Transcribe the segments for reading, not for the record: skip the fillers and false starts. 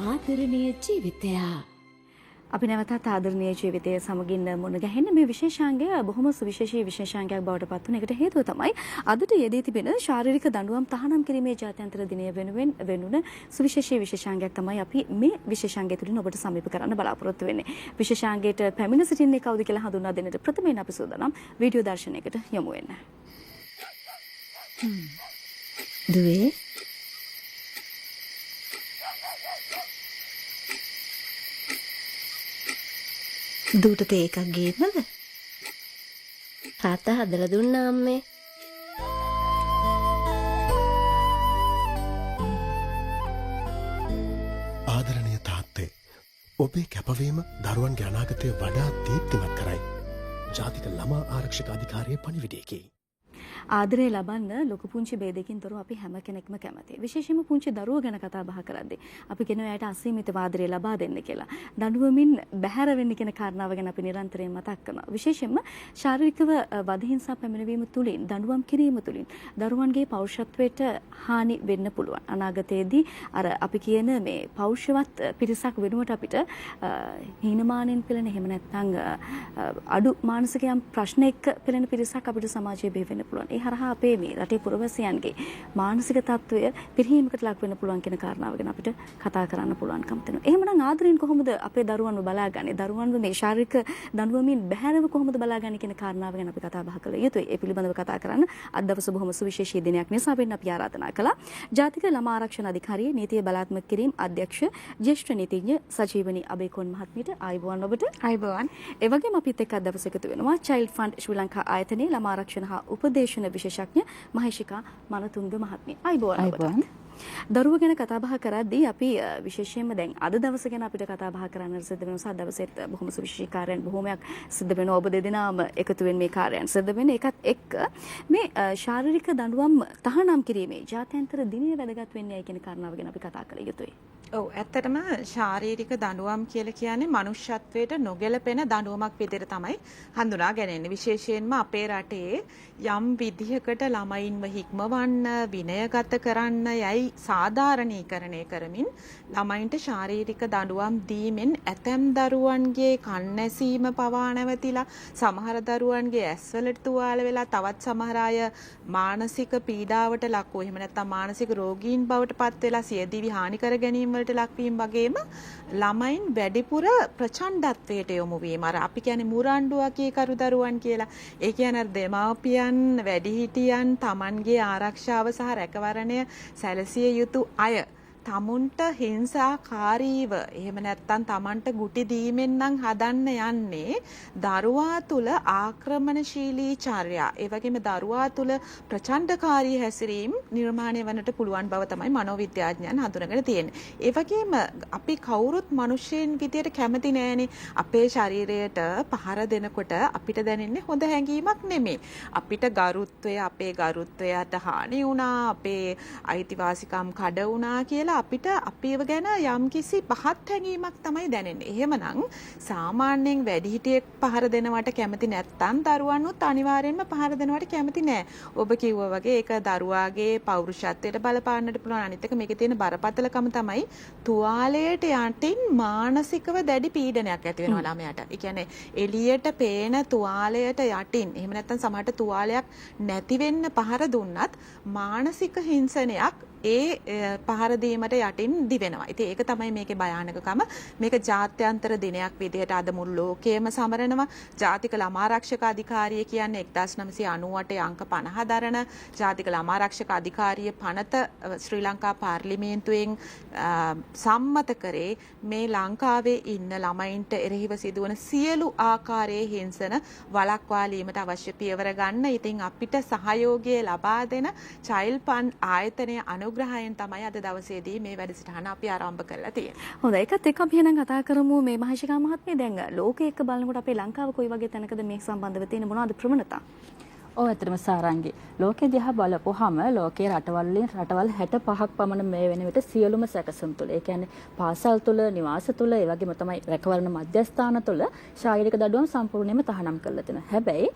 ආදරණීය ජීවිතය. අපි නැවතත් ආදරණීය ජීවිතයේ සමගින් මුණ ගැහෙන මේ විශේෂාංගය බොහොම සුවිශේෂී විශේෂාංගයක් බවට පත් වුණ එකට හේතුව තමයි අදට යෙදී තිබෙන ශාරීරික දඬුවම් තහනම් කිරීමේ ජාත්‍යන්තර දිනය වෙනුවෙන් වෙනුන සුවිශේෂී විශේෂාංගයක් තමයි අපි මේ විශේෂාංගය තුලින් ඔබට සමීප කරන්න බලාපොරොත්තු වෙන්නේ. විශේෂාංගයට පැමිණ සිටින්නේ කවුද කියලා හඳුන්වා දෙන්නට ප්‍රථමයෙන් අපි සූදානම් වීඩියෝ දර්ශනයකට යමු වෙන්න. දුවේ දූට තේ එකක් ගේන්නද? තාත්තා හදලා දුන්නා අම්මේ. ආදරණීය තාත්තේ, ඔබේ කැපවීම දරුවන්ගේ අනාගතය වඩා දීප්තිමත් කරයි. ජාතික ළමා ආරක්ෂක අධිකාරියේ පණිවිඩයකි. ආදරය ලබන්න ලොකු පුංචි ભેදකින් තොරව අපි හැම කෙනෙක්ම කැමතියි. විශේෂයෙන්ම පුංචි දරුවෝ ගැන කතා බහ කරද්දී අපි කියනවා එයාට අසීමිත ආදරය ලබා දෙන්න කියලා. දඬුවමින් බැහැර වෙන්න කියන කාරණාව ගැන අපි නිරන්තරයෙන් මතක් කරනවා. විශේෂයෙන්ම ශාරීරිකව වදහිංසා පැමිණවීම තුලින් දඬුවම් කිරීම තුලින් දරුවන්ගේ පෞරුෂත්වයට හානි වෙන්න පුළුවන්. අනාගතයේදී අර අපි කියන මේ පෞරුෂවත් පිරිසක් වෙනුවට අපිට හීනමානෙන් පෙළෙන එහෙම නැත්නම් අඩු මානසික යම් ප්‍රශ්න එක්ක පෙළෙන පිරිසක් අපිට සමාජයේ බිහි වෙන්න පුළුවන්. ඒ හරහා අපේ මේ රටේ පුරවැසියන්ගේ මානසික තත්ත්වය පිරිහීමකට ලක් වෙන්න පුළුවන් කියන කාරණාව ගැන අපිට කතා කරන්න පුළුවන්කම තියෙනවා. එහෙමනම් ආදරෙන් කොහොමද අපේ දරුවන්ව බලාගන්නේ? දරුවන්ව මේ ශාරීරික දඬුවමින් බැහැරව කොහොමද බලාගන්නේ කියන කාරණාව ගැන අපි කතා බහ කළ යුතුයි. ඒ පිළිබඳව කතා කරන්න අද දවසේ බොහොම සුවිශේෂී දිනයක් නිසා වෙන්න අපි ආරාධනා කළා. ජාතික ළමා ආරක්ෂණ අධිකාරියේ නීතිය බලාත්මක කිරීම අධ්‍යක්ෂ ජ්‍යෙෂ්ඨ නීතිඥ සජීවනී අබේකෝන් මහත්මියට ආයුබෝවන් ඔබට. ආයුබෝවන්. ඒ වගේම අපිත් එක්ක අද දවසේ එකතු වෙනවා චයිල්ඩ් ෆන්ඩ් ශ්‍රී ලංකා ආයතනයේ ළමා ආරක්ෂණ හා උපදේශන විශේෂඥ මහේෂිකා මනතුංග මහත්මිය. ආයුබෝවන්. දරුවෝ ගැන කතා බහ කරද්දී අපි විශේෂයෙන්ම දැන් අද දවස ගැන අපිට කතා බහ කරන්න සිද්ධ වෙනවා. අද දවසේත් බොහොම සුවිශේෂී කාර්යයන් බොහොමයක් සිද්ධ වෙනවා. ඔබ දෙදෙනාම එකතු වෙන මේ කාර්යයන් සිද්ධ වෙන එකත් එක්ක මේ ශාරීරික දඬුවම් තහනම් කිරීමේ ජාත්‍යන්තර දිනය වැදගත් වෙන්නේ කියන කාරණාව ගැන අපි කතා කළ යුතුයි. ඔව් ඇත්තටම ශාරීරික දඬුවම් කියලා කියන්නේ මනුෂ්‍යත්වයට නොගැලපෙන දඬුවමක් විදිහට තමයි හඳුනා ගැනෙන්නේ. විශේෂයෙන්ම අපේ රටේ යම් විදිහකට ළමයින්ව හික්මවන්න, විනයගත කරන්න යයි සාධාරණීකරණය කරමින් ළමයින්ට ශාරීරික දඬුවම් දීමෙන් ඇතැම් දරුවන්ගේ කන් ඇසීම පවා නැවතිලා, සමහර දරුවන්ගේ ඇස්වලට තුවාල වෙලා, තවත් සමහර අය මානසික පීඩාවට ලක් වූ, එහෙම නැත්නම් මානසික රෝගීන් බවට පත් වෙලා සියදිවි හානි කර ගැනීම වලට ලක්වීම වගේම ළමයින් වැඩිපුර ප්‍රචණ්ඩත්වයට යොමු වීම. අර අපි කියන්නේ මුරණ්ඩුවකේ කරු දරුවන් කියලා. ඒ කියන්නේ දෙමාපියන්, වැඩිහිටියන් තමන්ගේ ආරක්ෂාව සහ රැකවරණය සැලසිය යුතු අය තමුන්ට හිංසාකාරීව එහෙම නැත්නම් තමන්ට ගුටි දීමෙන් නම් හදන්න යන්නේ දරුවා තුල ආක්‍රමණශීලී චර්යා, ඒ වගේම දරුවා තුල ප්‍රචණ්ඩකාරී හැසිරීම් නිර්මාණය වන්නට පුළුවන් බව තමයි මනෝවිද්‍යාඥයන් හඳුනගෙන තියෙන්නේ. ඒ වගේම අපි කවුරුත් මිනිස්සෙන් විදියට කැමති නෑනේ අපේ ශරීරයට පහර දෙනකොට අපිට දැනෙන්නේ හොඳ හැඟීමක් නෙමෙයි. අපිට ගරුත්වය, අපේ ගරුත්වයට හානි වුණා, අපේ අයිතිවාසිකම් කඩ වුණා කියලා අපිට අපිව ගැන යම්කිසි පහත් හැඟීමක් තමයි දැනෙන්නේ. එහෙමනම් සාමාන්‍යයෙන් වැඩිහිටියෙක් පහර දෙනවට කැමති නැත්නම් දරුවන්ුත් අනිවාර්යෙන්ම පහර දෙනවට කැමති නෑ. ඔබ කිව්වා වගේ ඒක දරුවාගේ පෞරුෂත්වයට බලපාන්නට පුළුවන්. අනිත් එක මේකේ තියෙන බරපතලකම තමයි තුවාලයට යටින් මානසිකව දැඩි පීඩනයක් ඇති වෙනවා ළමයාට. ඒ කියන්නේ එළියට පේන තුවාලයට යටින්, එහෙම නැත්නම් සමහරට තුවාලයක් නැති වෙන්න පහර දුන්නත් මානසික හිංසනයක් ඒ පහර දීමට යටින් දිවෙනවා. ඉතින් ඒක තමයි මේකේ භයානකකම. මේක ජාත්‍යන්තර දිනයක් විදිහට අද මුළු ලෝකයේම සමරනවා. ජාතික ළමා ආරක්ෂක අධිකාරිය කියන්නේ 1998 අංක 50 දරන ජාතික ළමා ආරක්ෂක අධිකාරිය පනත ශ්‍රී ලංකා පාර්ලිමේන්තුවෙන් සම්මත කරේ මේ ලංකාවේ ඉන්න ළමයින්ට එරෙහිව සිදුවන සියලු ආකාරයේ හිංසන වළක්වාලීමට අවශ්‍ය පියවර ගන්න. ඉතින් අපිට සහයෝගය ලබා දෙන චයිල්ඩ් ෆන්ඩ් ආයතනය අනුග්‍රහයෙන් තමයි අද දවසේදී මේ වැඩසටහන අපි ආරම්භ කරලා තියෙන්නේ. හොඳයි, ඒකත් එක්ක අපි එහෙනම් කතා කරමු මේ මහේෂිකා මහත්මිය. දැන් ලෝකයේ එක්ක බලනකොට අපේ ලංකාව කොයි වගේ තැනකද මේ සම්බන්ධව තියෙන මොනවද ප්‍රවණතා? ඔව් ඇත්තටම සාරංගි. ලෝකෙ දිහා බලපුවාම ලෝකයේ රටවල් 65ක් පමණ මේ වෙන විට සියලුම සැකසුම් තුළ, ඒ කියන්නේ පාසල් තුළ, නිවාස තුළ, ඒ වගේම තමයි රැකවරණ මධ්‍යස්ථාන තුළ ශාරීරික දඩුවම් සම්පූර්ණයෙන්ම තහනම් කරලා තියෙනවා. හැබැයි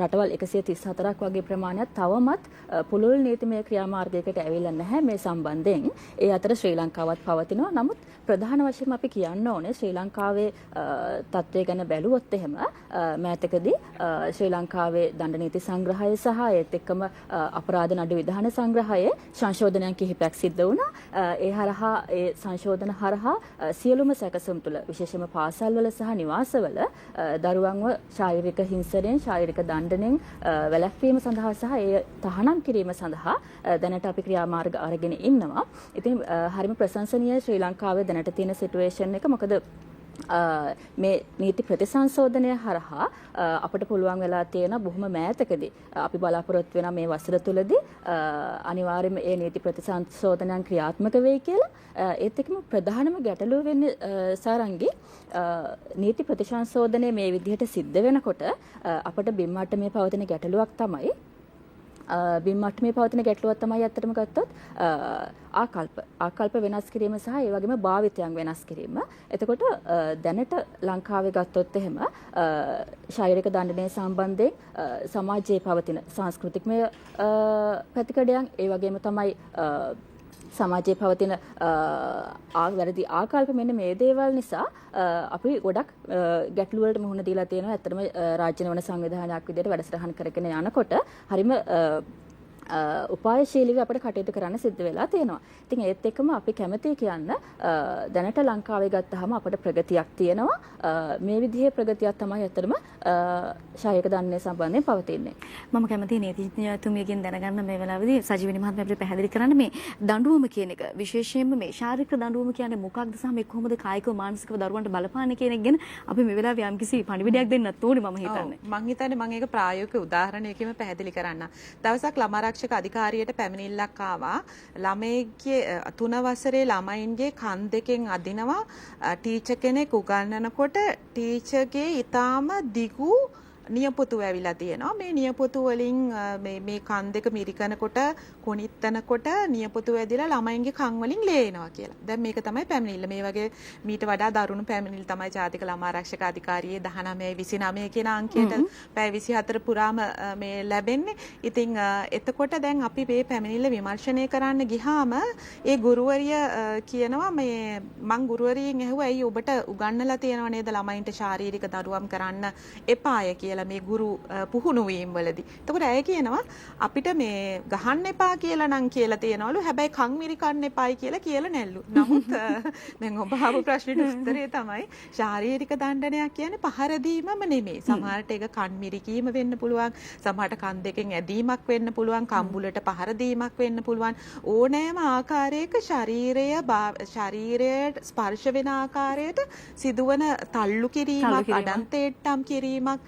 රටවල් 134ක් වගේ ප්‍රමාණයක් තවමත් පුළුල් නීතිමය ක්‍රියාමාර්ගයකට ඇවිල්ලා නැහැ මේ සම්බන්ධයෙන්. ඒ අතර ශ්‍රී ලංකාවත් පවතිනවා. නමුත් ප්‍රධාන වශයෙන් අපි කියන්න ඕනේ ශ්‍රී ලංකාවේ තත්ත්වය ගැන බැලුවොත් එහෙම මෑතකදී ශ්‍රී ලංකාවේ දණ්ඩ නීති සංග්‍රහය සහ ඒත් එක්කම අපරාධ නඩු විධාන සංග්‍රහයේ සංශෝධනයන් කිහිපයක් සිද්ධ වුණා. ඒ හරහා ඒ සංශෝධන හරහා සියලුම සැකසුම් තුළ විශේෂයෙන්ම පාසල්වල සහ නිවාසවල දරුවන්ව ශාරීරික හිංසනයෙන්, ශාරීරික දණ්ඩනයෙන් වැළැක්වීම සඳහා සහ ඒ තහනම් කිරීම සඳහා දැනට අපි ක්‍රියාමාර්ග අරගෙන ඉන්නවා. ඉතින් හරිම ප්‍රශංසනීය ශ්‍රී ලංකාවේ දැනට තියෙන සිටුේෂන් එක. මොකද මේ නීති ප්‍රතිසංශෝධනය හරහා අපිට පුළුවන් වෙලා තියෙන බොහොම මෑතකදී අපි බලාපොරොත්තු වෙන මේ වසර තුලදී අනිවාර්යයෙන්ම මේ නීති ප්‍රතිසංශෝධනයන් ක්‍රියාත්මක වෙයි කියලා. ඒත් එක්කම ප්‍රධානම ගැටලුව වෙන්නේ සාරංගි නීති ප්‍රතිසංශෝධනය මේ විදිහට සිද්ධ වෙනකොට අපිට බිම් මට්ටමේ පවතින ගැටලුවක් තමයි බිම් මට්ටමේ පවතින ගැටලුවක් තමයි ඇත්තටම ගත්තොත් ආකල්ප වෙනස් කිරීම සහ ඒ වගේම භාවිතයන් වෙනස් කිරීම. එතකොට දැනට ලංකාවේ ගත්තොත් එහෙම ශාරීරික දණ්ඩනය සම්බන්ධයෙන් සමාජයේ පවතින සංස්කෘතිකමය පැතිකඩයන්, ඒ වගේම තමයි සමාජයේ පවතින වැරදි ආකල්ප, මෙන්න මේ දේවල් නිසා අපි ගොඩක් ගැටලු වලට මුහුණ දීලා තියෙනවා. ඇත්තටම රාජ්‍ය වන සංවිධානයක් විදිහට වැඩසටහන් කරගෙන යනකොට හරිම උපායශීලීව අපිට කටයුතු කරන්න සිද්ධ වෙලා තියෙනවා. ඉතින් ඒත් එක්කම අපි කැමති කියන්න දැනට ලංකාවේ ගත්තාම අපිට ප්‍රගතියක් තියෙනවා. මේ විදිහේ ප්‍රගතියක් තමයි ඇත්තටම ශාරීරික දණ්ඩනය සම්බන්ධයෙන් පවතින්නේ. මම කැමති නීතිඥතුමියගෙන් දැනගන්න මේ වෙලාවේදී සජීවනි මහත්මිය අපිට පැහැදිලි කරන්න මේ දඬුවම කියන එක. විශේෂයෙන්ම මේ ශාරීරික දඬුවම කියන්නේ මොකක්ද සහ මේ කොහොමද කායිකව මානසිකව දරුවන්ට බලපාන්නේ කියන එක ගැන අපි මේ වෙලාවේ යම්කිසි පණිවිඩයක් දෙන්නත් ඕනේ මම හිතන්නේ. මම හිතන්නේ මම ඒක ප්‍රායෝගික උදාහරණයකින් පැහැදිලි කරන්න. දවසක් ළමාරක්ෂක අධිකාරියට පැමිණිල්ලක් ආවා. ළමයිගේ 3 වසරේ ළමයින්ගේ කන් දෙකෙන් අදිනවා ටීචර් කෙනෙක් උගන්වනකොට ටීචර්ගේ ඊටාම දිගු නියපොතු ඇවිල්ලා තියෙනවා. මේ නියපොතු වලින් මේ කන් දෙක මිරිකනකොට කොනිත්තනකොට නියපොතු ඇදිලා ළමයින්ගේ කන් වලින් ලේ එනවා කියලා. දැන් මේක තමයි පැමිණිල්ල. මේ වගේ මීට වඩා දරුණු පැමිණිල්ල තමයි ජාතික ළමා ආරක්ෂක අධිකාරියේ 19/29 කියන අංකයට පැය 24 පුරාම මේ ලැබෙන්නේ. ඉතින් එතකොට දැන් අපි මේ පැමිණිල්ල විමර්ශනය කරන්න ගියාම ඒ ගුරුවරිය කියනවා මේ මං ගුරුවරියෙන් ඇහුවා ඇයි ඔබට උගන්වලා තියෙනව නේද ළමයින්ට ශාරීරික දඩුවම් කරන්න එපාය කියලා මේ ගුරු පුහුණු වීම වලදී. එතකොට ඇය කියනවා අපිට මේ ගහන්න එපා කියලා නම් කියලා තියනවලු. හැබැයි කන් මිරිකන්න එපායි කියලා නැල්ලු. නමුත් දැන් ඔබ අහපු ප්‍රශ්නෙට උත්තරේ තමයි ශාරීරික දණ්ඩනයක් කියන්නේ පහර දීමම නෙමෙයි. සමහරට ඒක කන් මිරිකීම වෙන්න පුළුවන්. සමහරට කන් දෙකෙන් ඇදීමක් වෙන්න පුළුවන්. කම්බුලට පහර දීමක් වෙන්න පුළුවන්. ඕනෑම ආකාරයක ශරීරයට ස්පර්ශ වෙන ආකාරයට සිදුවන තල්ලු කිරීමක්, අඩන්තේට්ටම් කිරීමක්,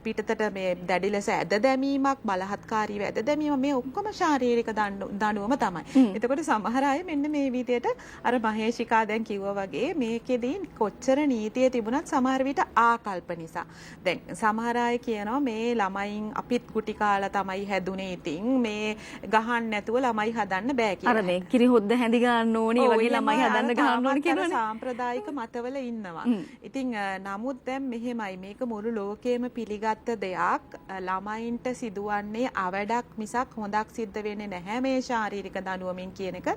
පිටතට මේ දැඩි ලෙස ඇද දැමීමක්, බලහත්කාරීව ඇද දැමීම, මේ ඔක්කොම ශාරීරික දඬුවම තමයි. එතකොට සමහර අය මෙන්න මේ විදිහට අර මහේෂිකා දැන් කිව්වා වගේ මේකෙදී කොච්චර නීතිය තිබුණත් සමහර විට ආකල්ප නිසා. දැන් සමහර අය කියනවා මේ ළමයින් අපිත් කුටි කාලා තමයි හැදුනේ. ඉතින් මේ ගහන්න නැතුව ළමයි හදන්න බෑ කියලා. අර මේ කිරි හොද්ද හැඳි ගන්න ඕනේ, ඒ වගේ ළමයි හදන්න ගන්න ඕනේ කියනවනේ. සාම්ප්‍රදායික මතවල ඉන්නවා. ඉතින් නමුත් දැන් මෙහෙමයි මේක මුළු ලෝකෙම පිළිගත් දෙයක්. ළමයින්ට සිදුවන්නේ අවඩක් මිසක් හොඳක් සිද්ධ වෙන්නේ නැහැ මේ ශාරීරික දඬුවමින් කියන එක.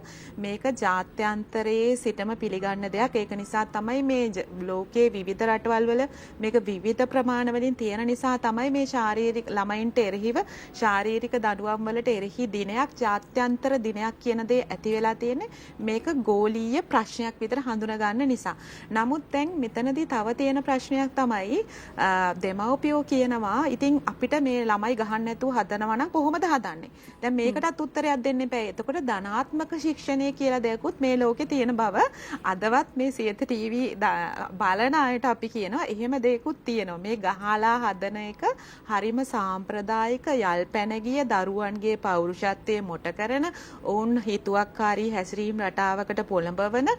මේක ජාත්‍යන්තරයේ සිටම පිළිගන්න දෙයක්. ඒක නිසා තමයි මේ ලෝකයේ විවිධ රටවල් වල මේක විවිධ ප්‍රමාණ වලින් තියෙන නිසා තමයි මේ ශාරීරික ළමයින්ට එරෙහිව ශාරීරික දඬුවම් වලට එරෙහි දිනයක්, ජාත්‍යන්තර දිනයක් කියන දේ ඇති වෙලා තියෙන්නේ. මේක ගෝලීය ප්‍රශ්නයක් විතර හඳුනා ගන්න නිසා. නමුත් දැන් මෙතනදී තව තියෙන ප්‍රශ්නයක් තමයි දෙමව්පියෝ කියනවා ඉතින් අපිට මේ ළමයි ගහන්න නැතුව හදනවා නම් කොහොමද හදන්නේ? දැන් මේකටත් උත්තරයක් දෙන්න එපා. එතකොට ධනාත්මක ශික්ෂණය කියලා දෙයක්වත් මේ ලෝකේ තියෙන බව අදවත් මේ සියත ටීවී බලන අයට අපි කියනවා එහෙම දෙයක්වත් තියෙනවා. මේ ගහලා හදන එක හරිම සාම්ප්‍රදායික යල් පැන ගිය දරුවන්ගේ පෞරුෂත්වයේ මොට කරන ඔවුන් හිතුවක්කාරී හැසිරීම් රටාවකට පොළඹවන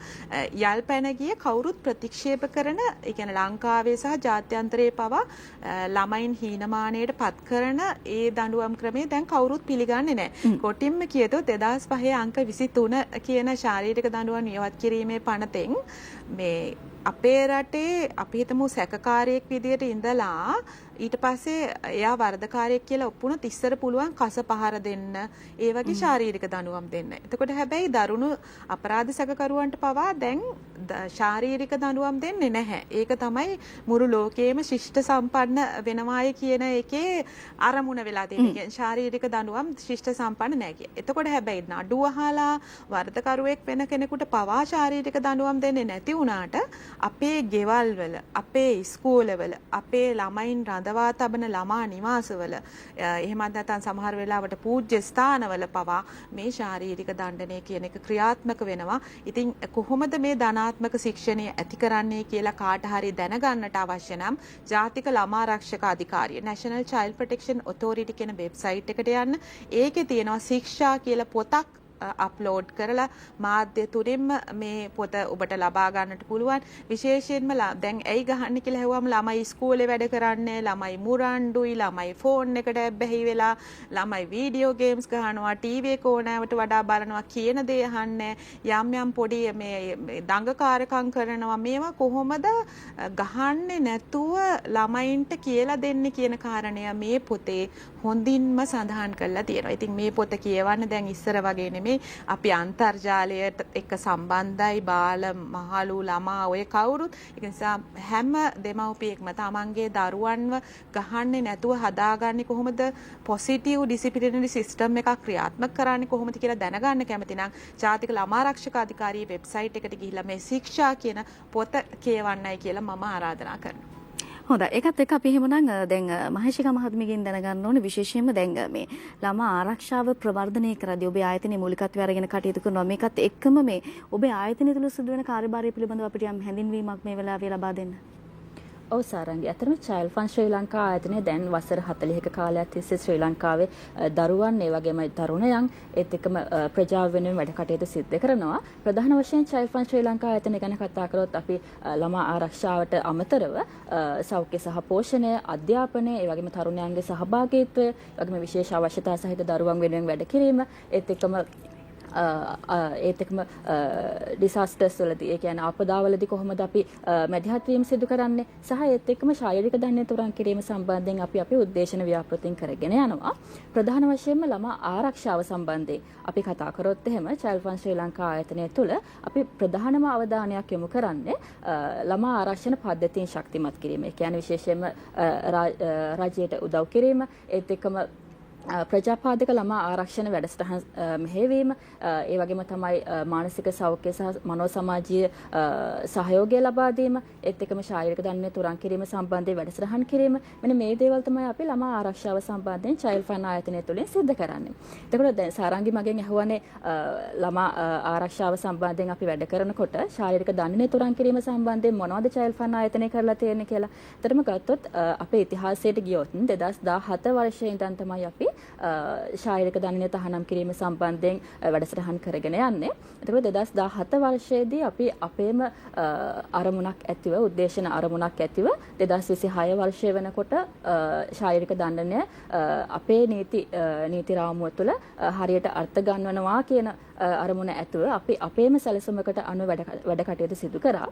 යල් පැන ගිය කවුරුත් ප්‍රතික්ෂේප කරන, ඒ කියන්නේ ලංකාවේ සහ ජාත්‍යන්තරයේ පවා ළමයින් හීනමානයට පත් කරන ඒ දඬුවම් ක්‍රමේ දැන් කවුරුත් පිළිගන්නේ නැහැ. කොටින්ම කියතොත් 2005 අංක 23 කියන ශාරීරික දඬුවම් ඉවත් කිරීමේ පනතෙන් මේ අපේ රටේ අපි හිතමු සැකකාරයෙක් විදියට ඉඳලා ඊට පස්සේ එයා වරදකාරයෙක් කියලා ඔප්පුනොත් ඉස්සර පුළුවන් කස පහර දෙන්න ඒ වගේ ශාරීරික දඬුවම් දෙන්න. එතකොට හැබැයි දරුණු අපරාධ සැකකරුවන්ට පවා දැන් ශාරීරික දඬුවම් දෙන්නේ නැහැ. ඒක තමයි මුළු ලෝකයේම ශිෂ්ට සම්පන්න වෙනවායි කියන එකේ අරමුණ වෙලා තියෙන්නේ. ශාරීරික දඬුවම් ශිෂ්ට සම්පන්න නැහැ කිය. එතකොට හැබැයි නඩුව අහලා වරදකරුවෙක් වෙන කෙනෙකුට පවා ශාරීරික දඬුවම් දෙන්නේ නැති වුණාට අපේ ගෙවල් වල අපේ ඉස්කෝලවල අපේ ළමයින් රඳවා තබන ළමා නිවාසවල එහෙමත් නැත්නම් සමහර වෙලාවට පූජ්‍ය ස්ථානවල පවා මේ ශාරීරික දණ්ඩනය කියන එක ක්‍රියාත්මක වෙනවා. ඉතින් කොහොමද මේ ධනාත්මක ශික්ෂණය ඇති කරන්නේ කියලා කාට හරි දැනගන්නට අවශ්‍ය නම් ජාතික ළමා ආරක්ෂක අධිකාරිය National Child Protection Authority කියන වෙබ්සයිට් එකට යන්න. ඒකේ තියෙනවා ශික්ෂා කියලා පොතක් අප්ලෝඩ් කරලා මාධ්‍ය තුරින්ම මේ පොත ඔබට ලබා ගන්නට පුළුවන්. විශේෂයෙන්ම දැන් ඇයි ගහන්නේ කියලා හෙව්වම ළමයි ඉස්කෝලේ වැඩ කරන්නේ, ළමයි මුරණ්ඩුයි, ළමයි ෆෝන් එකට බැහැ වෙලා, ළමයි වීඩියෝ ගේම්ස් ගහනවා, ටීවී එක ඕනෑවට වඩා බලනවා කියන දේ අහන්නේ, යම් යම් පොඩි මේ දඟකාරකම් කරනවා. මේවා කොහොමද ගහන්නේ නැතුව ළමයින්ට කියලා දෙන්නේ කියන කාරණය මේ පොතේ හොඳින්ම සඳහන් කරලා තියෙනවා. ඉතින් මේ පොත කියවන්න දැන් ඉස්සර වගේ නෙමෙයි. අපි අන්තර්ජාලයට එක්ක සම්බන්ධයි, බාල මහලු ළමා ඔය කවුරුත්. ඒ නිසා හැම දෙමව්පියෙක්ම තමන්ගේ දරුවන්ව ගහන්නේ නැතුව හදාගන්නේ කොහොමද, පොසිටිව් ඩිසිප්ලිනරි සිස්ටම් එකක් ක්‍රියාත්මක කරන්නේ කොහොමද කියලා දැනගන්න කැමති නම් ජාතික ළමා ආරක්ෂක අධිකාරියේ වෙබ්සයිට් එකට ගිහිල්ලා මේ ශික්ෂා කියන පොත කියවන්නයි කියලා මම ආරාධනා කරනවා. හොඳයි. ඒකත් එක්ක අපි එහෙමනම් දැන් මහේෂිකා මහත්මියගෙන් දැනගන්න ඕනේ විශේෂයෙන්ම දැන් මේ ළමා ආරක්ෂාව ප්‍රවර්ධනය කරද්දී ඔබේ ආයතනයේ මූලිකත්වය අරගෙන කටයුතු කරනවා. මේකත් එක්කම මේ ඔබේ ආයතනය තුළ සිදුවෙන කාර්යභාරය පිළිබඳව අපිට යම් හැඳින්වීමක් මේ වෙලාවේ ලබා දෙන්න. ඔව් සාරංගි. අතරම Child Fund ශ්‍රී ලංකා ආයතනය දැන් වසර 40ක කාලයක් තිස්සේ ශ්‍රී ලංකාවේ දරුවන් ඒ වගේම තරුණයන් ඒත් එක්කම ප්‍රජාව වෙනුවෙන් වැඩ කටයුතු සිදු කරනවා. ප්‍රධාන වශයෙන් Child Fund ශ්‍රී ලංකා ආයතනය ගැන කතා කරොත් අපි ළමා ආරක්ෂාවට අමතරව සෞඛ්‍ය සහ පෝෂණය, අධ්‍යාපනය, ඒ වගේම තරුණයන්ගේ සහභාගීත්වය, ඒ වගේම විශේෂ අවශ්‍යතා සහිත දරුවන් වෙනුවෙන් වැඩ කිරීම, ඒත් එක්කම ඩිසාස්ටර්ස් වලදී ඒ කියන්නේ ආපදාවලදී කොහොමද අපි මැදිහත් වීම සිදු කරන්නේ සහ ඒත් එක්කම ශාරීරික දණ්ඩනය තුරන් කිරීම සම්බන්ධයෙන් අපි අපේ උද්දේශන ව්‍යාපෘතීන් කරගෙන යනවා. ප්‍රධාන වශයෙන්ම ළමා ආරක්ෂාව සම්බන්ධයෙන් අපි කතා කරොත් එහෙම Child Fund ශ්‍රී ලංකා ආයතනය තුළ අපි ප්‍රධානම අවධානයක් යොමු කරන්නේ ළමා ආරක්ෂණ පද්ධතීන් ශක්තිමත් කිරීම. ඒ කියන්නේ විශේෂයෙන්ම රජයට උදව් කිරීම, ඒත් එක්කම ප්‍රජාපාදක ළමා ආරක්ෂණ වැඩසටහන් මෙහෙයවීම, ඒ වගේම තමයි මානසික සෞඛ්‍ය සහ මනෝ සමාජීය සහයෝගය ලබා දීම, ඒත් එක්කම ශාරීරික දණ්ඩනය තුරන් කිරීම සම්බන්ධයෙන් වැඩසටහන් කිරීම. මෙන්න මේ දේවල් තමයි අපි ළමා ආරක්ෂාව සම්බන්ධයෙන් Child Fund ආයතනය තුළින් සිදු කරන්නේ. එතකොට දැන් සාරංගි මගෙන් අහුවනේ ළමා ආරක්ෂාව සම්බන්ධයෙන් අපි වැඩ කරනකොට ශාරීරික දණ්ඩනය තුරන් කිරීම සම්බන්ධයෙන් මොනවද Child Fund ආයතනය කරලා තියෙන්නේ කියලා. එතරම් ගත්තොත් අපේ ඉතිහාසයට ගියොත් 2017 වර්ෂයේ ඉඳන් තමයි අපි ශාරීරික දණ්ඩනය තහනම් කිරීම සම්බන්ධයෙන් වැඩසටහන් කරගෙන යන්නේ. එතකොට 2017 වර්ෂයේදී අපි අපේම අරමුණක් ඇතිව, උද්දේශන අරමුණක් ඇතිව 2026 වර්ෂය වෙනකොට ශාරීරික දණ්ඩනය අපේ නීති රාමුව තුළ හරියට අර්ථ ගන්වනවා කියන අරමුණ ඇතුව අපි අපේම සැලසුමකට අනුව වැඩ කටයුතු සිදු කරා.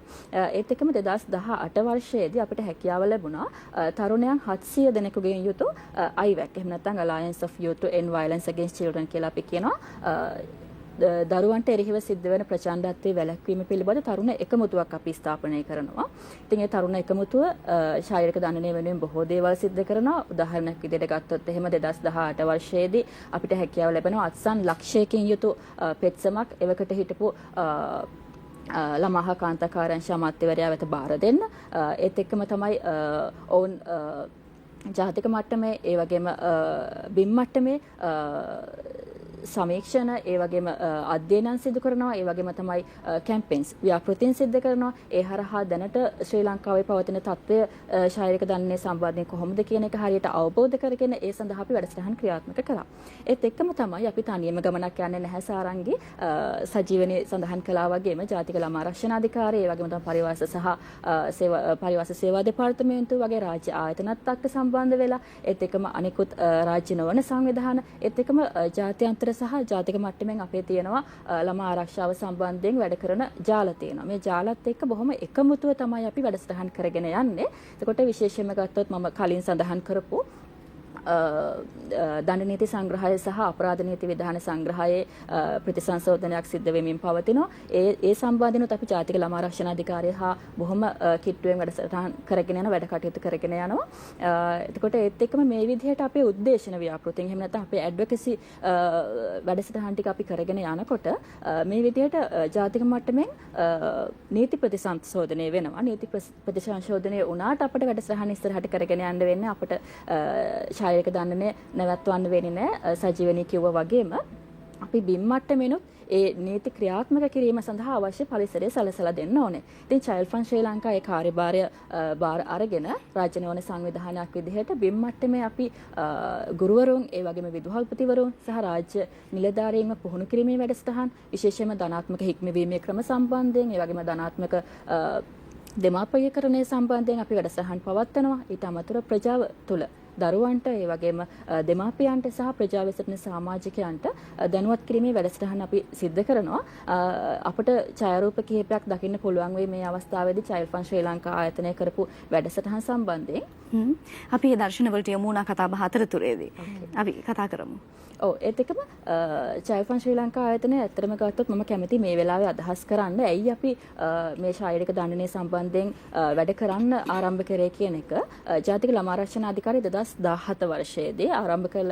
ඒත් එක්කම 2018 වර්ෂයේදී අපිට හැකියාව ලැබුණා තරුණයන් 700 දෙනෙකුගෙන් යුතු IVAC එහෙම නැත්නම් Alliance of Youth to End Violence Against Children කියලා අපි කියනවා. දරුවන්ට එරෙහිව සිද්ධ වෙන ප්‍රචණ්ඩත්වයේ වැළැක්වීම පිළිබඳ තරුණ එකමුතුවක් අපි ස්ථාපනය කරනවා. ඉතින් ඒ තරුණ එකමුතුව ශාරීරික දණ්ඩනය වෙනුවෙන් බොහෝ දේවල් සිද්ධ කරනවා. උදාහරණයක් විදිහට ගත්තොත් එහෙම 2018 වර්ෂයේදී අපිට හැකියාව ලැබෙනවා අත්සන් ලක්ෂයකින් යුතු පෙත්සමක් එවකට හිටපු ළමා හා කාන්තාකාරයන් අමාත්‍යවරයා වෙත බාර දෙන්න. ඒත් එක්කම තමයි ඔවුන් ජාතික මට්ටමේ ඒ වගේම බිම් මට්ටමේ සමීක්ෂණ ඒ වගේම අධ්‍යයනයන් සිදු කරනවා ඒ වගේම තමයි කැම්පේන්ස් ව්‍යාපෘතීන් සිදු කරනවා ඒ හරහා දැනට ශ්‍රී ලංකාවේ පවතින තත්ත්වය ශාරීරික දණ්ඩනය සම්බන්ධයෙන් කොහොමද කියන එක හරියට අවබෝධ කරගෙන ඒ සඳහා අපි වැඩසටහන් ක්‍රියාත්මක කළා. ඒත් එක්කම තමයි අපි තනියම ගමනක් යන්නේ නැහැ සාරංගි සජීවනයේ සඳහන් කළා වගේම ජාතික ළමා ආරක්ෂණ අධිකාරිය ඒ වගේම තමයි පරිවාස සහ පරිවාස සේවා දෙපාර්තමේන්තුව වගේ රාජ්‍ය ආයතනත් එක්ක සම්බන්ධ වෙලා ඒත් එක්කම අනිකුත් රාජ්‍ය නොවන සංවිධාන ඒත් එක්කම ජාත්‍යන්තර සහ ජාතික මට්ටමින් අපේ තියෙනවා ළමා ආරක්ෂාව සම්බන්ධයෙන් වැඩ කරන ජාල තියෙනවා. මේ ජාලත් එක්ක බොහොම එකමුතුව තමයි අපි වැඩසටහන් කරගෙන යන්නේ. එතකොට විශේෂයෙන්ම ගත්තොත් මම කලින් සඳහන් කරපු දඬු නීති සංග්‍රහය සහ අපරාධ නීති විධාන සංග්‍රහයේ ප්‍රතිසංශෝධනයක් සිද්ධ වෙමින් පවතිනවා. ඒ සම්බන්ධනොත් අපි ජාතික ළමා ආරක්ෂණ අධිකාරිය හා බොහොම කිට්ටුවෙන් වැඩසටහන් කරගෙන යන වැඩ කටයුතු කරගෙන යනවා. එතකොට ඒත් එක්කම මේ විදිහට අපේ උද්දේශන ව්‍යාපෘතීන් එහෙම නැත්නම් අපේ ඇඩ්වොකසි වැඩසටහන් ටික අපි කරගෙන යනකොට මේ විදිහට ජාතික මට්ටමින් නීති ප්‍රතිසංශෝධනය වෙනවා. නීති ප්‍රතිසංශෝධනය වුණාට අපිට වැඩසටහන් ඉස්සරහට කරගෙන යන්න වෙන්නේ අපිට ශාරීරික දණ්ඩනය නැවැත්වන්න වෙන්නේ නැහැ. සජීවනී කිව්වා වගේම අපි බිම් මට්ටමෙනුත් ඒ නීති ක්‍රියාත්මක කිරීම සඳහා අවශ්‍ය පරිසරය සලසලා දෙන්න ඕනේ. ඉතින් චයිල්ඩ් ෆන්ඩ් ශ්‍රී ලංකා ඒ කාර්යභාරය බාර අරගෙන රාජ්‍ය නිවන සංවිධානයක් විදිහට බිම් මට්ටමේ අපි ගුරුවරුන් ඒ වගේම විදුහල්පතිවරුන් සහ රාජ්‍ය නිලධාරීන්ව පුහුණු කිරීමේ වැඩසටහන් විශේෂයෙන්ම ධනාත්මක හික්මවීමේ ක්‍රම සම්බන්ධයෙන් ඒ වගේම ධනාත්මක දෙමාපියකරණය සම්බන්ධයෙන් අපි වැඩසටහන් පවත්වනවා. ඊට අමතරව ප්‍රජාව තුළ දරුවන්ට ඒ වගේම දෙමාපියන්ට සහ ප්‍රජාව සිටින සමාජිකයන්ට දැනුවත් කිරීමේ වැඩසටහන අපි සිද්ධ කරනවා. අපට ඡායාරූප කිහිපයක් දකින්න පුළුවන් වෙයි මේ අවස්ථාවේදී චයිල්ඩ් ෆන්ඩ් ශ්‍රී ලංකා ආයතනය කරපු වැඩසටහන් සම්බන්ධයෙන්. අපි මේ දර්ශන වලට යමු වුණා කතා බහ අතරතුරේදී. අපි කතා කරමු. ඔව් ඒත් එක්කම චයිල්ඩ් ෆන්ඩ් ශ්‍රී ලංකා ආයතනය ඇත්තටම ගත්තොත් මම කැමති මේ වෙලාවේ අදහස් කරන්න ඇයි අපි මේ ශාරීරික දණ්ඩනය සම්බන්ධයෙන් වැඩ කරන්න ආරම්භ කරේ කියන එක. ජාතික ළමා ආරක්ෂණ අධිකාරිය 2017 වර්ෂයේදී ආරම්භ කළ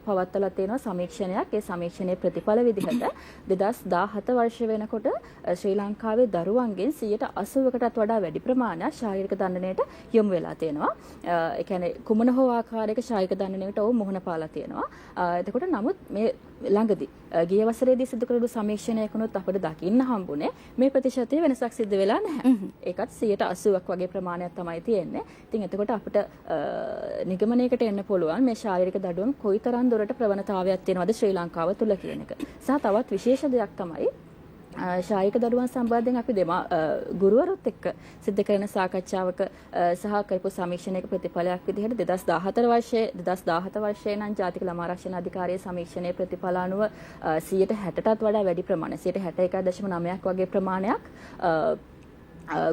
පවත්වලා තියෙනවා සමීක්ෂණයක්. ඒ සමීක්ෂණයේ ප්‍රතිඵල විදිහට 2017 වර්ෂ වෙනකොට ශ්‍රී ලංකාවේ දරුවන්ගෙන් 80%කටත් වඩා වැඩි ප්‍රමාණයක් ශාරීරික දණ්ඩනයට යොමු වෙලා තියෙනවා. ඒ කියන්නේ කුමන හෝ ආකාරයක ශාරීරික දණ්ඩනයකට ඔවුන් මුහුණ පාලා තියෙනවා. එතකොට නමුත් මේ ළඟදී ගිය වසරේදී සිදු කරපු සමීක්ෂණයකනොත් අපිට දකින්න හම්බුනේ මේ ප්‍රතිශතයේ වෙනසක් සිද්ධ වෙලා නැහැ. ඒකත් 80%ක් වගේ ප්‍රමාණයක් තමයි තියෙන්නේ. ඉතින් එතකොට අපිට නිගමනයකට එන්න පුළුවන් මේ ශාරීරික දඬුවම් කොයිතරම් දුරට ප්‍රවණතාවයක් තියෙනවද ශ්‍රී ලංකාව තුල කියන එක. සහ තවත් විශේෂ දෙයක් තමයි ශාරීරික දඬුවම් සම්බන්ධයෙන් අපි ගුරුවරුත් එක්ක සිද්ධ කරන සාකච්ඡාවක සහ කරපු සමීක්ෂණයක ප්‍රතිඵලයක් විදිහට 2017 වර්ෂයේ නම් ජාතික ළමා ආරක්ෂණ අධිකාරියේ සමීක්ෂණයේ ප්‍රතිඵල අනුව 60%ටත් වඩා වැඩි ප්‍රමාණයක් 61.9ක් වගේ ප්‍රමාණයක්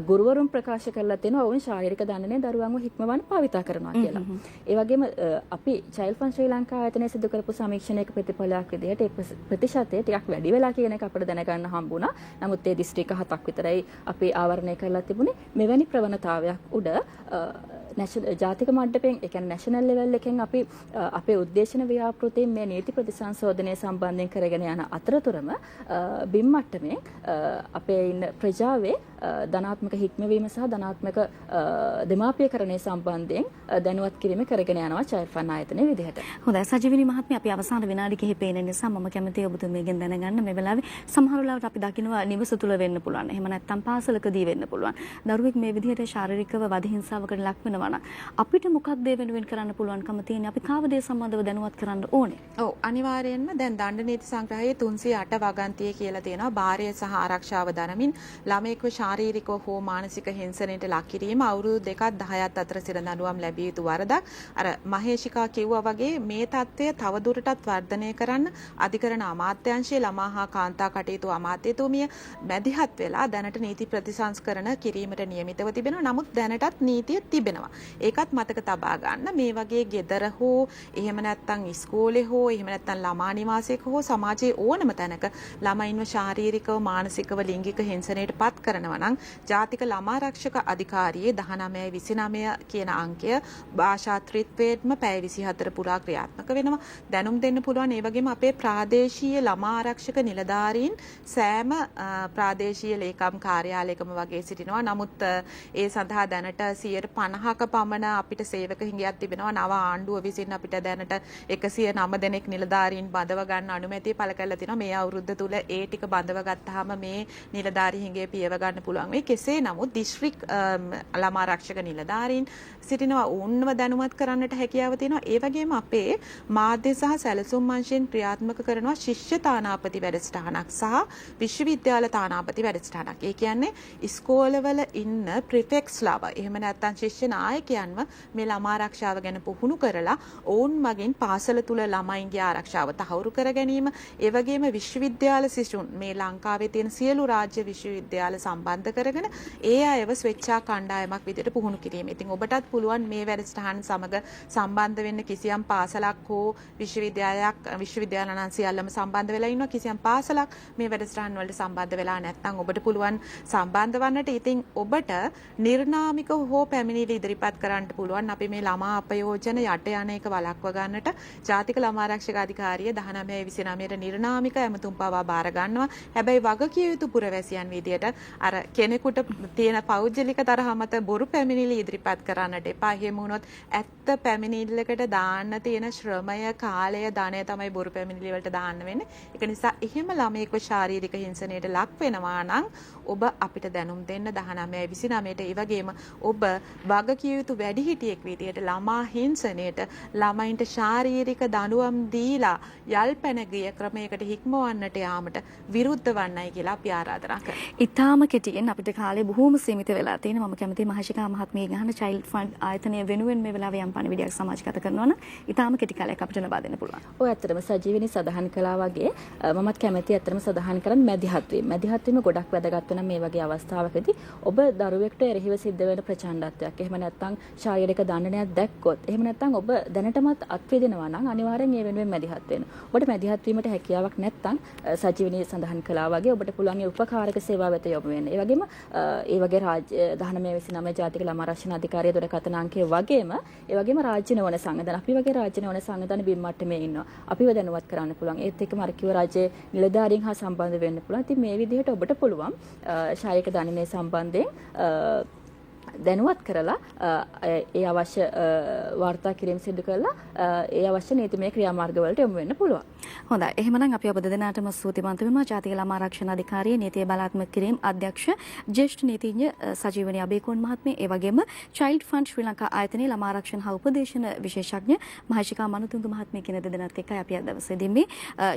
ගුරුවරුන් ප්‍රකාශ කරලා තියෙනවා ඔවුන් ශාරීරික දණ්ඩනය දරුවන්ව හික්මවන්න භාවිතා කරනවා කියලා. ඒ වගේම අපි චයිල්ඩ් ෆන්ඩ් ශ්‍රී ලංකා ආයතනයේ සිදු කරපු සමීක්ෂණයක ප්‍රතිඵලයක් විදිහට ඒ ප්‍රතිශතය ටිකක් වැඩි වෙලා කියන එක අපිට දැනගන්න හම්බුණා. නමුත් ඒ දිස්ත්‍රික්ක 7ක් විතරයි අපි ආවරණය කරලා තිබුණේ. මෙවැනි ප්‍රවණතාවයක් උඩ ජාතික මට්ටමින් ඒ කියන්නේ නැෂනල් ලෙවල් එකෙන් අපි අපේ උද්දේශන ව්‍යාපෘතීන් මේ නීති ප්‍රතිසංශෝධනය සම්බන්ධයෙන් කරගෙන යන අතරතුරම බිම් මට්ටමේ අපේ ඉන්න ප්‍රජාවේ ධනාත්මක හික්මවීම සහ ධනාත්මක දෙමාපියකරණය සම්බන්ධයෙන් දැනුවත් කිරීම කරගෙන යනවා චයිල්ඩ් ෆන්ඩ් ආයතනයේ විදිහට. හොඳයි සජීවිනී මහත්මිය අපි අවසාන විනාඩි කිහිපේ ඉන්න නිසා මම කැමතියි ඔබතුමීගෙන් දැනගන්න මේ වෙලාවේ සමහර වෙලාවට අපි දකිනවා නිවස තුල වෙන්න පුළුවන්. එහෙම නැත්නම් පාසලකදී වෙන්න පුළුවන්. දරුවෙක් මේ විදිහට ශාරීරිකව වද හිංසාවකට ලක් වෙනවා නම් අපිට මොකක්ද ඒ වෙනුවෙන් කරන්න පුළුවන්කම තියෙන්නේ? අපි කාවද ඒ සම්බන්ධව දැනුවත් කරන්න ඕනේ? ඔව් අනිවාර්යයෙන්ම දැන් දණ්ඩ නීති සංග්‍රහයේ 308 වගන්තිය කියලා තියෙනවා. බාරය සහ ආරක්ෂාව දරමින් ළමයෙක්ව ශාරීරිකව හෝ මානසික හිංසනයට ලක් කිරීම අවුරුදු 2ක් 10ක් අතර සිර දඬුවම් ලැබිය යුතු වරදක්. අර මහේෂිකා කිව්වා වගේ මේ தත්ත්වය තවදුරටත් වර්ධනය කරන්න අධිකරණ අමාත්‍යාංශයේ ළමා හා කාන්තා කටයුතු අමාත්‍යතුමිය මැදිහත් වෙලා දැනට නීති ප්‍රතිසංස්කරණ කිරීමට නියමිතව තිබෙනවා. නමුත් දැනටත් නීතිය තිබෙනවා. ඒකත් මතක තබා ගන්න. මේ වගේ ගෙදර හෝ එහෙම නැත්නම් ඉස්කෝලේ හෝ එහෙම නැත්නම් ළමා නිවාසයක හෝ සමාජයේ ඕනම තැනක ළමයින්ව ශාරීරිකව මානසිකව ලිංගික හිංසනයට පත් කරනවා නම් ජාතික ළමා ආරක්ෂක අධිකාරියේ 1929 කියන අංකය භාෂාත්‍රිත්වයේම පැය 24 පුරා ක්‍රියාත්මක වෙනවා. දැනුම් දෙන්න පුළුවන්. ඒ වගේම අපේ ප්‍රාදේශීය ළමා ආරක්ෂක නිලධාරීන් සෑම ප්‍රාදේශීය ලේකම් කාර්යාලයකම වගේ සිටිනවා. නමුත් ඒ සඳහා දැනට 50ක පමණ අපිට සේවක හිඟයක් තිබෙනවා. නව ආණ්ඩුව විසින් අපිට දැනට 109 දෙනෙක් නිලධාරීන් බඳව ගන්න අනුමැතිය පළ කරලා තිනවා. මේ අවුරුද්ද තුල ඒ ටික බඳව ගත්තාම මේ නිලධාරී හිඟේ පියව ගන්න පුළුවන් වෙයි. කෙසේ නමුත් දිස්ත්‍රික් ළමා ආරක්ෂක නිලධාරීන් සිටිනවා. ඕන්නව දැනුවත් කරන්නට හැකියාව තියෙනවා. ඒ වගේම අපේ මාධ්‍ය සහ සැලසුම් අංශයෙන් ක්‍රියාත්මක කරනවා ශිෂ්‍ය තානාපති වැඩසටහනක් සහ විශ්වවිද්‍යාල තානාපති වැඩසටහනක්. ඒ කියන්නේ ඉස්කෝලවල ඉන්න ප්‍රිෆෙක්ට්ස්ලාව එහෙම නැත්නම් ශිෂ්‍ය නායකයන්ව මේ ළමා ආරක්ෂාව ගැන පුහුණු කරලා ඔවුන් මගින් පාසල තුල ළමයින්ගේ ආරක්ෂාව තහවුරු කර ගැනීම, ඒ වගේම විශ්වවිද්‍යාල සිසුන් මේ ලංකාවේ තියෙන සියලු රාජ්‍ය විශ්වවිද්‍යාල සම්බන්ධ කරගෙන ඒ අයව ස්වේච්ඡා කණ්ඩායමක් විදිහට පුහුණු කිරීම. ඉතින් ඔබටත් පුළුවන් මේ වැඩසටහන සමග සම්බන්ධ වෙන්න. කිසියම් පාසලක් හෝ විශ්වවිද්‍යාල නම් සියල්ලම සම්බන්ධ වෙලා ඉන්නවා. කිසියම් පාසලක් මේ වැඩසටහන් වලට සම්බන්ධ වෙලා නැත්නම් ඔබට පුළුවන් සම්බන්ධ වන්නට. ඉතින් ඔබට නිර්නාමික හෝ පැමිණිලි ඉදිරිපත් කරන්න පුළුවන්. අපි මේ ළමා අපයෝජන යට යන එක වළක්ව ගන්නට ජාතික ළමා ආරක්ෂක අධිකාරිය 1929 නිර්නාමික ඇමතුම් පවා බාර ගන්නවා. හැබැයි වගකිය යුතු පුරවැසියන් විදියට අර කෙනෙකුට තියෙන පෞද්ගලික තරහ මත බොරු පැමිණිලි ඉදිරිපත් කරන්නට එපා. එහෙම වුණොත් ඇත්ත පැමිණිල්ලකට දාන්න තියෙන ශ්‍රමය, කාලය, ධනය තමයි බොරු පැමිණිලි වලට දාන්න වෙන්නේ. ඒක නිසා එහෙම ළමයෙක්ව ශාරීරික හිංසනයට ලක් වෙනවා නම් ඔබ අපිට දැනුම් දෙන්න 1929ට. ඒ වගේම ඔබ වගකිය යුතු වැඩිහිටියෙක් විදියට ළමා හිංසනයට, ළමයින්ට ශාරීරික දඬුවම් දීලා යල්පැන ගිය ක්‍රමයකට හික්මවන්නට යාමට විරුද්ධ වන්නයි කියලා අපි ආරාධනා කරනවා. ඉතාම කෙටියෙන් අපිට කාලය බොහොම සීමිත වෙලා තියෙනවා. මම කැමතියි මහේෂිකා මහත්මියගෙන් අහන්න චයිල්ඩ් ෆන්ඩ් ආයතනය වෙනුවෙන් මේ වෙලාවේ යම් පණිවිඩයක් සමාජගත කරනවා නම් ඉතාම කෙටි කාලයක් අපිට ලබා දෙන්න පුළුවන්. ඔය ඇත්තටම සජීවනි සඳහන් කළා වගේ මමත් කැමතියි ඇත්තටම සඳහන් කරන්න මැදිහත් වීම. මැදිහත් වීම ගොඩක් වැදගත් වෙන මේ වගේ අවස්ථාවකදී ඔබ දරුවෙක්ට එරෙහිව සිද්ධ වෙන ප්‍රචණ්ඩත්වයක්, එහෙම නැත්නම් ශාරීරික දණ්ඩනයක් දැක්කොත්, එහෙම නැත්නම් ඔබ දැනටමත් අත්විඳිනවා නම් අනිවාර්යෙන් ඒ වෙනුවෙන් මැදිහත් වෙන්න. ඔබට මැදිහත් වීමට හැකියාවක් නැත්නම් සජීවනි සඳහන් කළා වගේ ඔබට පුළුවන් ඒ උපකාරක සේවා වෙත යොමු වෙන්න. ඒ වගේම ඒ වගේ රාජ්‍ය 1929 ජාතික ළමා ආරක්ෂණ අධිකාරිය දුරකථන අංකය වගේම ඒ වගේම රාජ්‍ය නොවන සංවිධාන, අපි වගේ රාජ්‍ය නොවන සංවිධාන බිම් මට්ටමේ ඉන්නවා. අපිව දැනුවත් කරන්න පුළුවන්. ඒත් එක්කම අර කිව්ව රාජ්‍ය නිලධාරීන් හා සම්බන්ධ වෙන්න පුළුවන්. ඉතින් මේ විදිහට ඔබට පුළුවන් ශාරීරික දණ්ඩනය සම්බන්ධයෙන් දැනුවත් කරලා ඒ අවශ්‍ය වාර්තා කිරීම සිදු කරලා ඒ අවශ්‍ය නීතිමය ක්‍රියාමාර්ග වලට යොමු වෙන්න පුළුවන්. හොඳයි. එහෙමනම් අපි ඔබ දෙදෙනාටම ස්තුතිවන්ත වෙනවා. ජාතික ළමා ආරක්ෂණ අධිකාරියේ නීතිය බලාත්මක කිරීම අධ්‍යක්ෂ ජ්‍යෙෂ්ඨ නීතිඥ සජීවනි අබේකෝන් මහත්මිය, ඒ වගේම චයිල්ඩ් ෆන්ඩ් ශ්‍රී ලංකා ආයතනයේ ළමා ආරක්ෂණ හා උපදේශන විශේෂඥ මහේෂිකා මනුතුංග මහත්මිය කියන දෙදෙනාත් එක්කයි අපි අද දවසේදී මේ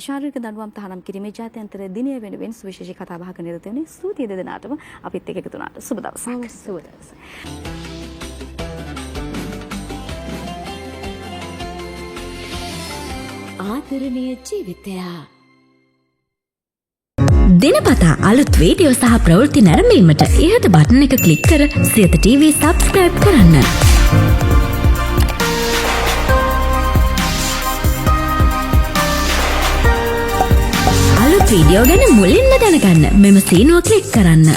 ශාරීරික දඬුවම් තහනම් කිරීමේ ජාත්‍යන්තර දිනය වෙනුවෙන් සුවිශේෂී කතා බහක නිරත වෙන්නේ. ස්තුතියි දෙදෙනාටම අපිත් එක්ක එකතු වුණාට. සුබ දවසක්. සුබ දවසක්. ආදරණීය ජීවිතයා දිනපතා අලුත් වීඩියෝ සහ ප්‍රවෘත්ති නැරඹීමට ඉහත බටන් එක ක්ලික් කර සියත TV සබ්ස්ක්‍රයිබ් කරන්න. අලුත් වීඩියෝ ගැන මුලින්ම දැනගන්න මෙම සීනුව ක්ලික් කරන්න.